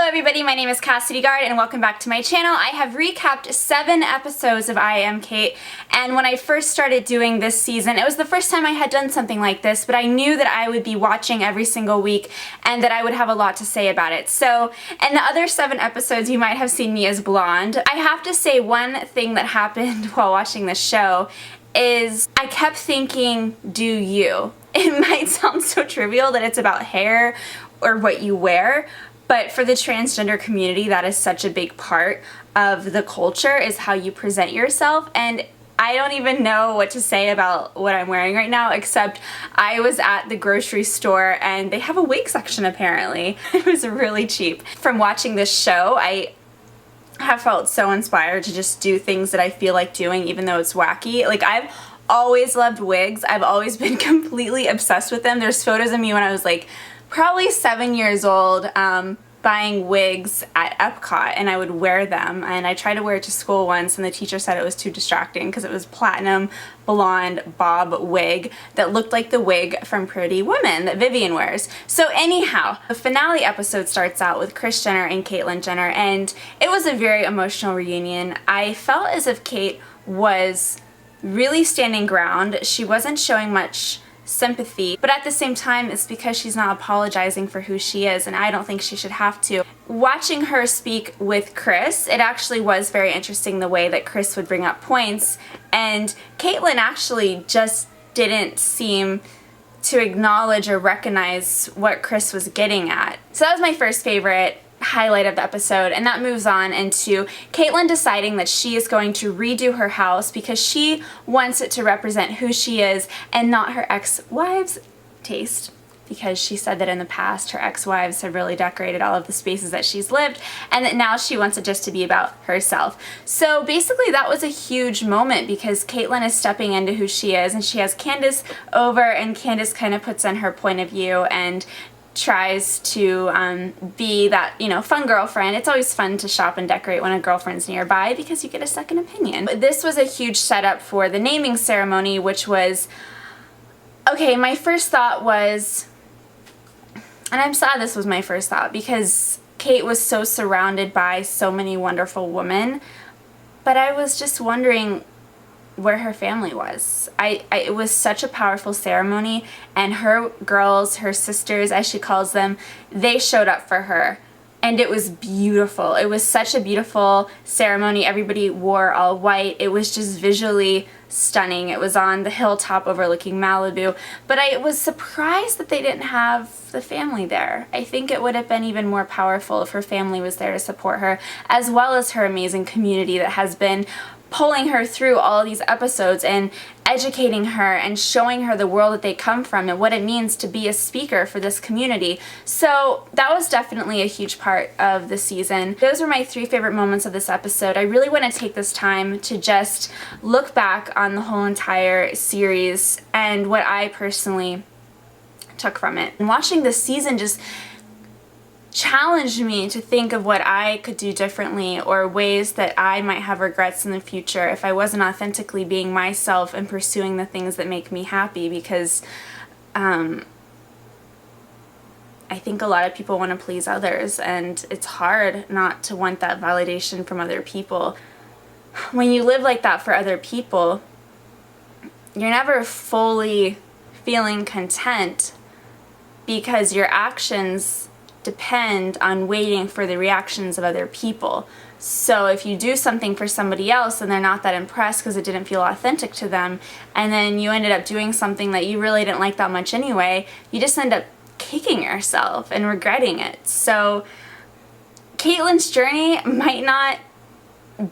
everybody, my name is Cassidy Gard and welcome back to my channel. I have recapped 7 episodes of AM CAIT, and when I first started doing this season, it was the first time I had done something like this, but I knew that I would be watching every single week and that I would have a lot to say about it. So in the other 7 episodes, you might have seen me as blonde. I have to say one thing that happened while watching this show is I kept thinking, do you? It might sound so trivial that it's about hair or what you wear, but for the transgender community, that is such a big part of the culture, is how you present yourself. And I don't even know what to say about what I'm wearing right now, except I was at the grocery store and they have a wig section apparently. It was really cheap. From watching this show, I have felt so inspired to just do things that I feel like doing, even though it's wacky. Like, I've always loved wigs. I've always been completely obsessed with them. There's photos of me when I was like probably 7 years old, buying wigs at Epcot, and I would wear them, and I tried to wear it to school once and the teacher said it was too distracting because it was platinum blonde bob wig that looked like the wig from Pretty Woman that Vivian wears. So anyhow, the finale episode starts out with Kris Jenner and Caitlyn Jenner, and it was a very emotional reunion. I felt as if Kate was really standing ground. She wasn't showing much sympathy, but at the same time it's because she's not apologizing for who she is, and I don't think she should have to. Watching her speak with Kris, it actually was very interesting the way that Kris would bring up points, and Caitlyn actually just didn't seem to acknowledge or recognize what Kris was getting at. So that was my first favorite highlight of the episode, and that moves on into Caitlyn deciding that she is going to redo her house because she wants it to represent who she is and not her ex-wife's taste, because she said that in the past her ex-wives have really decorated all of the spaces that she's lived, and that now she wants it just to be about herself. So basically that was a huge moment because Caitlyn is stepping into who she is, and she has Candace over, and Candace kind of puts in her point of view and tries to be that, you know, fun girlfriend. It's always fun to shop and decorate when a girlfriend's nearby because you get a second opinion. This was a huge setup for the naming ceremony, which was, okay, my first thought was, and I'm sad this was my first thought because Kate was so surrounded by so many wonderful women, but I was just wondering where her family was. It was such a powerful ceremony, and her girls, her sisters as she calls them, they showed up for her, and it was beautiful. It was such a beautiful ceremony. Everybody wore all white. It was just visually stunning. It was on the hilltop overlooking Malibu, but I was surprised that they didn't have the family there. I think it would have been even more powerful if her family was there to support her, as well as her amazing community that has been pulling her through all of these episodes and educating her and showing her the world that they come from and what it means to be a speaker for this community. So that was definitely a huge part of the season. Those were my 3 favorite moments of this episode. I really want to take this time to just look back on the whole entire series and what I personally took from it. And watching this season just challenged me to think of what I could do differently, or ways that I might have regrets in the future if I wasn't authentically being myself and pursuing the things that make me happy, because I think a lot of people want to please others, and it's hard not to want that validation from other people. When you live like that for other people, you're never fully feeling content because your actions depend on waiting for the reactions of other people. So if you do something for somebody else and they're not that impressed because it didn't feel authentic to them, and then you ended up doing something that you really didn't like that much anyway, you just end up kicking yourself and regretting it. So Caitlyn's journey might not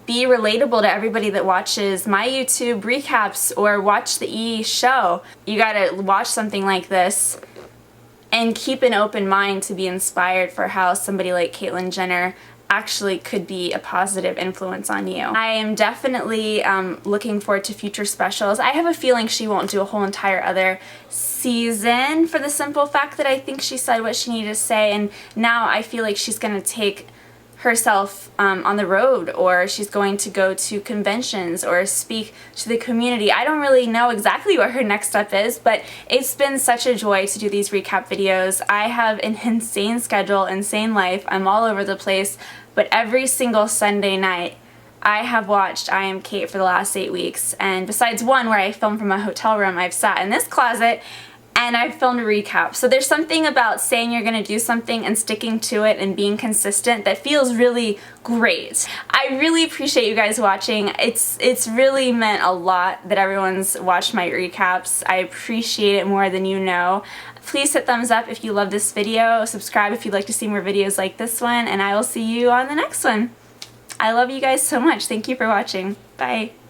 be relatable to everybody that watches my YouTube recaps or watch the E show. You gotta watch something like this and keep an open mind to be inspired for how somebody like Caitlyn Jenner actually could be a positive influence on you. I am definitely looking forward to future specials. I have a feeling she won't do a whole entire other season for the simple fact that I think she said what she needed to say, and now I feel like she's going to take herself on the road, or she's going to go to conventions or speak to the community. I don't really know exactly what her next step is, but it's been such a joy to do these recap videos. I have an insane schedule, insane life. I'm all over the place, but every single Sunday night I have watched I Am Cait for the last 8 weeks, and besides one where I filmed from a hotel room, I've sat in this closet and I've filmed a recap. So there's something about saying you're gonna do something and sticking to it and being consistent that feels really great. I really appreciate you guys watching. It's really meant a lot that everyone's watched my recaps. I appreciate it more than you know. Please hit thumbs up if you love this video, subscribe if you'd like to see more videos like this one, and I will see you on the next one. I love you guys so much. Thank you for watching. Bye.